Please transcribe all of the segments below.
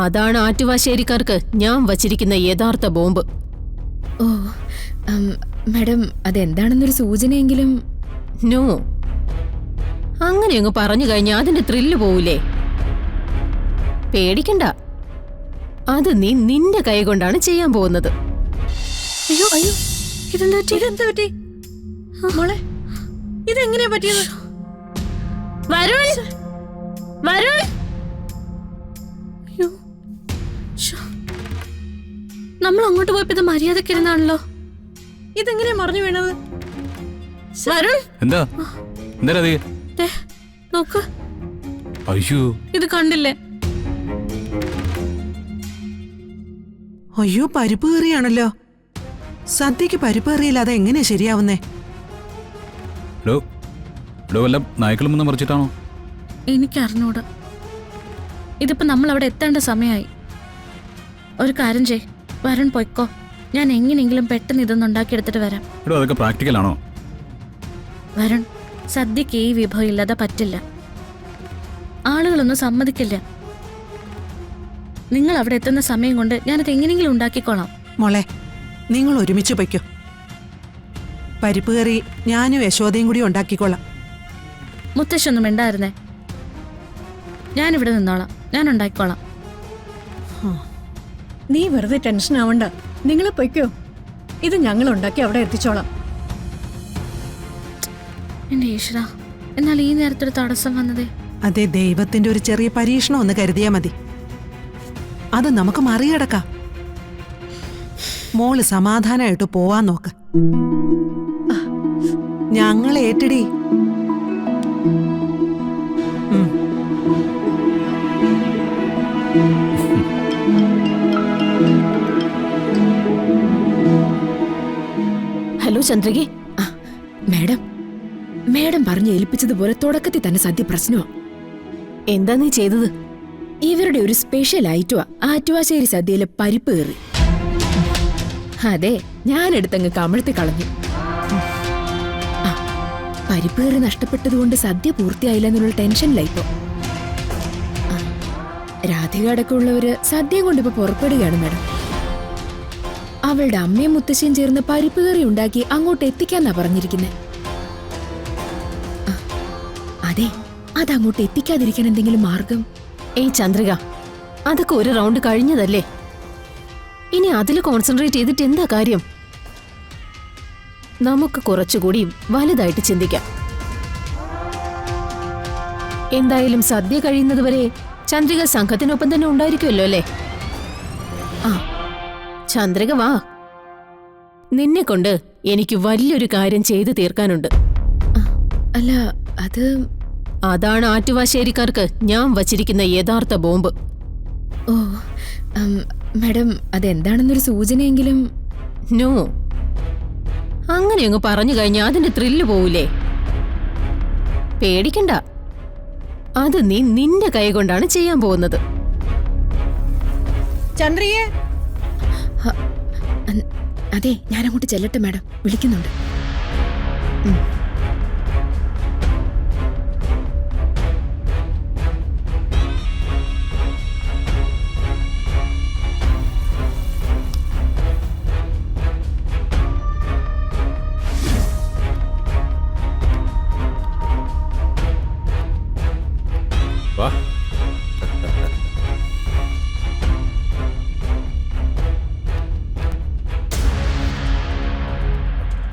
അതാണ് ആറ്റുവാശ്ശേരിക്കാർക്ക് ഞാൻ വച്ചിരിക്കുന്ന യഥാർത്ഥ ബോംബ്. ഓ മാഡം, അതെന്താണെന്നൊരു സൂചനയെങ്കിലും. നോ, അങ്ങനെയങ്ങ് പറഞ്ഞു കഴിഞ്ഞാൽ അതിന്റെ ത്രില്ല് പോവില്ലേ? പേടിക്കണ്ട, അത് നീ നിന്റെ കൈ കൊണ്ടാണ് ചെയ്യാൻ പോകുന്നത്. അയ്യോ അയ്യോ, ഇതെന്താ പറ്റി മോളെ? ഇതെങ്ങനെയാ പറ്റിയത്? വരുൺ, വരുൺ! അയ്യോ, നമ്മൾ അങ്ങോട്ട് പോയപ്പോ ഇത് മര്യാദക്കിരുന്നാണല്ലോ. ഇതെങ്ങനെയാ മറിഞ്ഞു വീണത്? വരുൺ, എന്താ നോക്ക്, അയ്യോ ഇത് കണ്ടില്ലേ? അയ്യോ, പരിപ്പ് കറിയാണല്ലോ. സദ്യക്ക് പരിപ്പ് കറിയില്ലാതെ എങ്ങനെയാ ശരിയാവുന്നേ? വല്ല നായ്ക്കളും വന്ന് മറിച്ചിട്ടാണോ? എനിക്കറിഞ്ഞൂടാ. ഇതിപ്പോ നമ്മൾ അവിടെ എത്തേണ്ട സമയമായി. ഒരു കാര്യം ചെയ്, വരുൺ പൊയ്ക്കോ. ഞാൻ എങ്ങനെയെങ്കിലും പെട്ടെന്ന് ഇതൊന്നും ഉണ്ടാക്കിയെടുത്തിട്ട് വരാം. അതൊക്കെ പ്രാക്ടിക്കലാണോ? വരുൺ, സദ്യക്ക് ഈ വിഭവം ഇല്ലാതെ പറ്റില്ല. ആളുകളൊന്നും സമ്മതിക്കില്ല. നിങ്ങൾ അവിടെ എത്തുന്ന സമയം കൊണ്ട് ഞാനത് എങ്ങനെയെങ്കിലും ഉണ്ടാക്കിക്കോളാം. മോളെ, നിങ്ങൾ ഒരുമിച്ച് പൊയ്ക്കോ. പരിപ്പ് കറി ഞാനും യശോദയും കൂടി ഉണ്ടാക്കിക്കോളാം. മുത്തശ്ശൊന്നും ഉണ്ടായിരുന്നേ. ഞാനിവിടെ നിന്നോളാം, ഞാൻ ഉണ്ടാക്കിക്കോളാം. നീ വെറുതെ ടെൻഷൻ ആവണ്ട, നിങ്ങൾ പൊയ്ക്കോ. ഇത് ഞങ്ങൾ ഉണ്ടാക്കി അവിടെ എത്തിച്ചോളാം. എന്റെ ഈശ്വര, എന്നാൽ ഈ നേരത്തൊരു തടസ്സം വന്നതേ. അതെ, ദൈവത്തിന്റെ ഒരു ചെറിയ പരീക്ഷണം ഒന്ന് കരുതിയാ മതി. അത് നമുക്ക് മറികടക്കാം. മോള് സമാധാനമായിട്ട് പോവാൻ നോക്ക്. ഞങ്ങൾ ഏറ്റടി. ഹലോ ചന്ദ്രികേ. മേഡം പറഞ്ഞു ഏൽപ്പിച്ചതുപോലെ തുടക്കത്തിൽ തന്നെ സദ്യ പ്രശ്നമാ. എന്താ നീ ചെയ്തത്? ഇവരുടെ ഒരു സ്പെഷ്യൽ ഐറ്റമാ ആറ്റുവാശ്ശേരി സദ്യയിലെ പരിപ്പ് കറി. അതെ, ഞാനെടുത്തങ്ങ് കമഴ്ത്തി കളഞ്ഞു. പരിപ്പ് കറി നഷ്ടപ്പെട്ടതുകൊണ്ട് സദ്യ പൂർത്തിയായില്ല എന്നുള്ള ടെൻഷനിലായിപ്പോ. രാധിക അടക്കമുള്ളവര് സദ്യയും കൊണ്ടിപ്പോ പുറപ്പെടുകയാണ് മാഡം. അവളുടെ അമ്മയും മുത്തശ്ശിയും ചേർന്ന് പരിപ്പ് കറി ഉണ്ടാക്കി അങ്ങോട്ട് എത്തിക്കാന്നാ പറഞ്ഞിരിക്കുന്നത്. അതെ, അതങ്ങോട്ട് എത്തിക്കാതിരിക്കാൻ എന്തെങ്കിലും മാർഗം? ഏയ് ചന്ദ്രിക, അതൊക്കെ ഒരു റൗണ്ട് കഴിഞ്ഞതല്ലേ. ഇനി അതിൽ കോൺസെൻട്രേറ്റ് ചെയ്തിട്ട് എന്താ കാര്യം? നമുക്ക് കുറച്ചുകൂടി വലുതായിട്ട് ചിന്തിക്കാം. എന്തായാലും സദ്യ കഴിയുന്നതുവരെ ചന്ദ്രിക സംഘത്തിനൊപ്പം തന്നെ ഉണ്ടായിരിക്കുമല്ലോ അല്ലേ? ആ, ചന്ദ്രിക വാ. നിന്നെ കൊണ്ട് എനിക്ക് വലിയൊരു കാര്യം ചെയ്തു തീർക്കാനുണ്ട്. അല്ല, അതാണ് ആറ്റുവാശ്ശേരിക്കാർക്ക് ഞാൻ വച്ചിരിക്കുന്ന യഥാർത്ഥ ബോംബ്. ഓ മാഡം, അതെന്താണെന്നൊരു സൂചനയെങ്കിലും. നോ, അങ്ങനെയങ്ങ് പറഞ്ഞു കഴിഞ്ഞാൽ അതിന്റെ ത്രില്ല് പോവില്ലേ? പേടിക്കണ്ട, അത് നീ നിന്റെ കൈ കൊണ്ടാണ് ചെയ്യാൻ പോകുന്നത്. ചന്ദ്രിയെ, അതെ, ഞാനങ്ങോട്ട് ചെല്ലട്ടെ മാഡം, വിളിക്കുന്നുണ്ട്.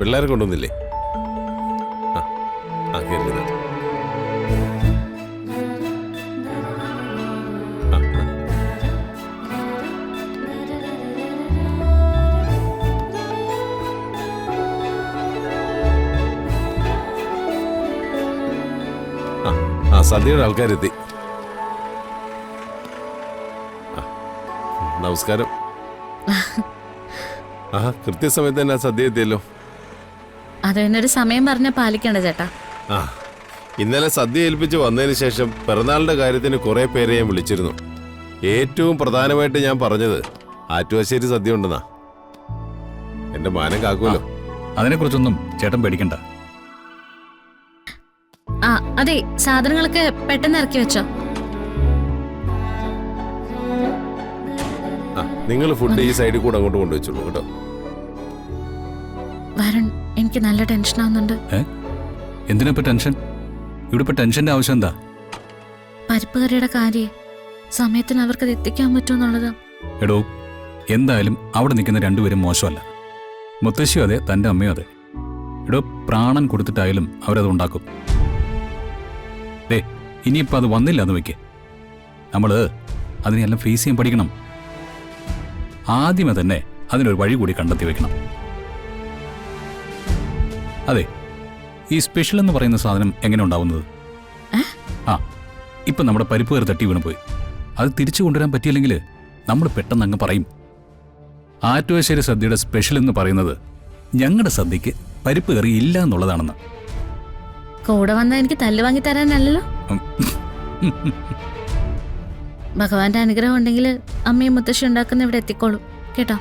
പിള്ളേരെ കൊണ്ടുവന്നില്ലേ? സദ്യയുടെ ആൾക്കാരെത്തി. നമസ്കാരം. കൃത്യസമയത്ത് തന്നെ സദ്യ എത്തിയല്ലോ. അതിനൊരു സമയം പറഞ്ഞ പാലിക്കണ്ട ചേട്ടാ. ഇന്നലെ സദ്യ ഏൽപ്പിച്ച് വന്നതിന് ശേഷം പിറന്നാളിന്റെ കാര്യത്തിന് കുറെ പേരെ ഞാൻ വിളിച്ചിരുന്നു. ഏറ്റവും പ്രധാനമായിട്ട് ഞാൻ പറഞ്ഞത് ആറ്റുവാശ്ശേരി സദ്യ ഉണ്ടെന്നാ. എന്റെ മാനം കാക്കുമല്ലോ. അതിനെക്കുറിച്ചൊന്നും ചേട്ടൻ പേടിക്കണ്ട. അതെ, സാധനങ്ങളൊക്കെ പെട്ടെന്ന് ഇറക്കി വെച്ചോ. നിങ്ങൾ ഫുഡ് ഈ സൈഡിൽ കൂടെ അങ്ങോട്ട് കൊണ്ടുവച്ചോളൂ കേട്ടോ. വരുൺ, എനിക്ക് നല്ല ടെൻഷനാവുന്നുണ്ട്. എന്തിനാ ഇപ്പൊ ടെൻഷൻ? ഇവിടെ ഇപ്പൊ ടെൻഷന്റെ ആവശ്യം എന്താ? പരിപ്പ് കറിയുടെ കാര്യം സമയത്തിന് അവർക്കത് എത്തിക്കാൻ പറ്റുമെന്നുള്ളത്. എടോ, എന്തായാലും അവിടെ നിൽക്കുന്ന രണ്ടുപേരും മോശമല്ല. മുത്തശ്ശിയും അതെ, തൻ്റെ അമ്മയും അതെ. എടോ, പ്രാണൻ കൊടുത്തിട്ടായാലും അവരത് ഉണ്ടാക്കും. ദേ, ഇനിയിപ്പോൾ അത് വന്നില്ല എന്ന് വെക്കേ, നമ്മൾ അതിനെല്ലാം ഫേസ് ചെയ്യാൻ പഠിക്കണം. ആദ്യമേ തന്നെ അതിനൊരു വഴി കൂടി കണ്ടെത്തി വെക്കണം. അതെ, ഈ സ്പെഷ്യൽ എന്ന് പറയുന്ന സാധനം എങ്ങനെ ഉണ്ടാവുന്നത്? ഇപ്പം നമ്മുടെ പരിപ്പ് കയറി തട്ടി വീണ് പോയി. അത് തിരിച്ചു കൊണ്ടുവരാൻ പറ്റിയില്ലെങ്കിൽ നമ്മൾ പെട്ടെന്ന് അങ്ങ് പറയും, ആറ്റുവശ്ശേരി സദ്യയുടെ സ്പെഷ്യൽ എന്ന് പറയുന്നത് ഞങ്ങളുടെ സദ്യക്ക് പരിപ്പ് കറി ഇല്ല എന്നുള്ളതാണെന്ന്. കൂടെ വന്നാൽ എനിക്ക് തല്ല് വാങ്ങി തരാനല്ലല്ലോ. ഭഗവാന്റെ അനുഗ്രഹം ഉണ്ടെങ്കിൽ അമ്മയും മുത്തശ്ശി ഉണ്ടാക്കുന്ന ഇവിടെ എത്തിക്കോളും കേട്ടോ.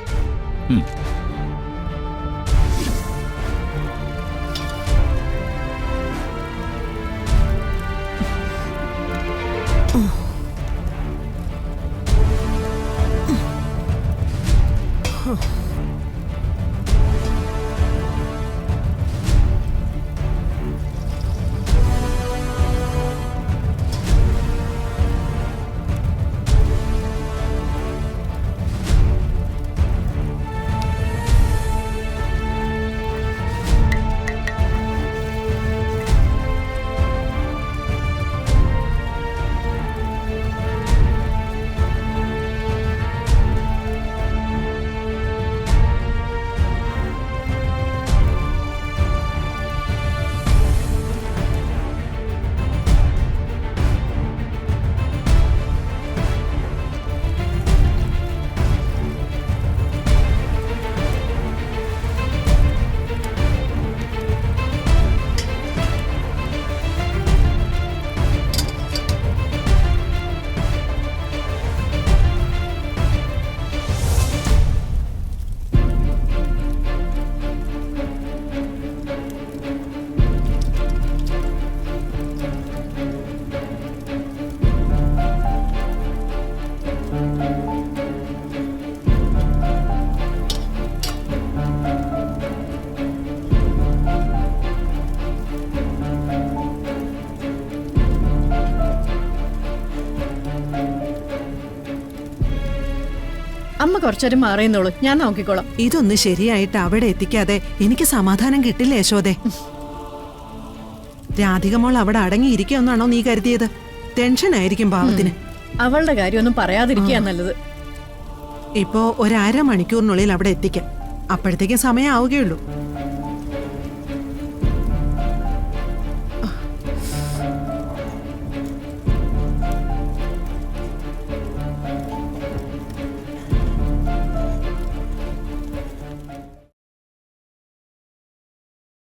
അമ്മ കുറച്ചേരം മാറിയെന്നോളൂ, ഞാൻ നോക്കിക്കോളാം. ഇതൊന്ന് ശരിയായിട്ട് അവിടെ എത്തിക്കാതെ എനിക്ക് സമാധാനം കിട്ടില്ല യശോദേ. രാധിക മോൾ അവിടെ അടങ്ങിയിരിക്കുമെന്നാണോ നീ കരുതിയത്? ടെൻഷനായിരിക്കും പാവത്തിന്. അവളുടെ കാര്യമൊന്നും പറയാതിരിക്കുക നല്ലത്. ഇപ്പോ ഒരു 1/2 മണിക്കൂറിനുള്ളിൽ അവിടെ എത്തിക്കാം. അപ്പോഴത്തേക്കും സമയം ആവുകയുള്ളൂ.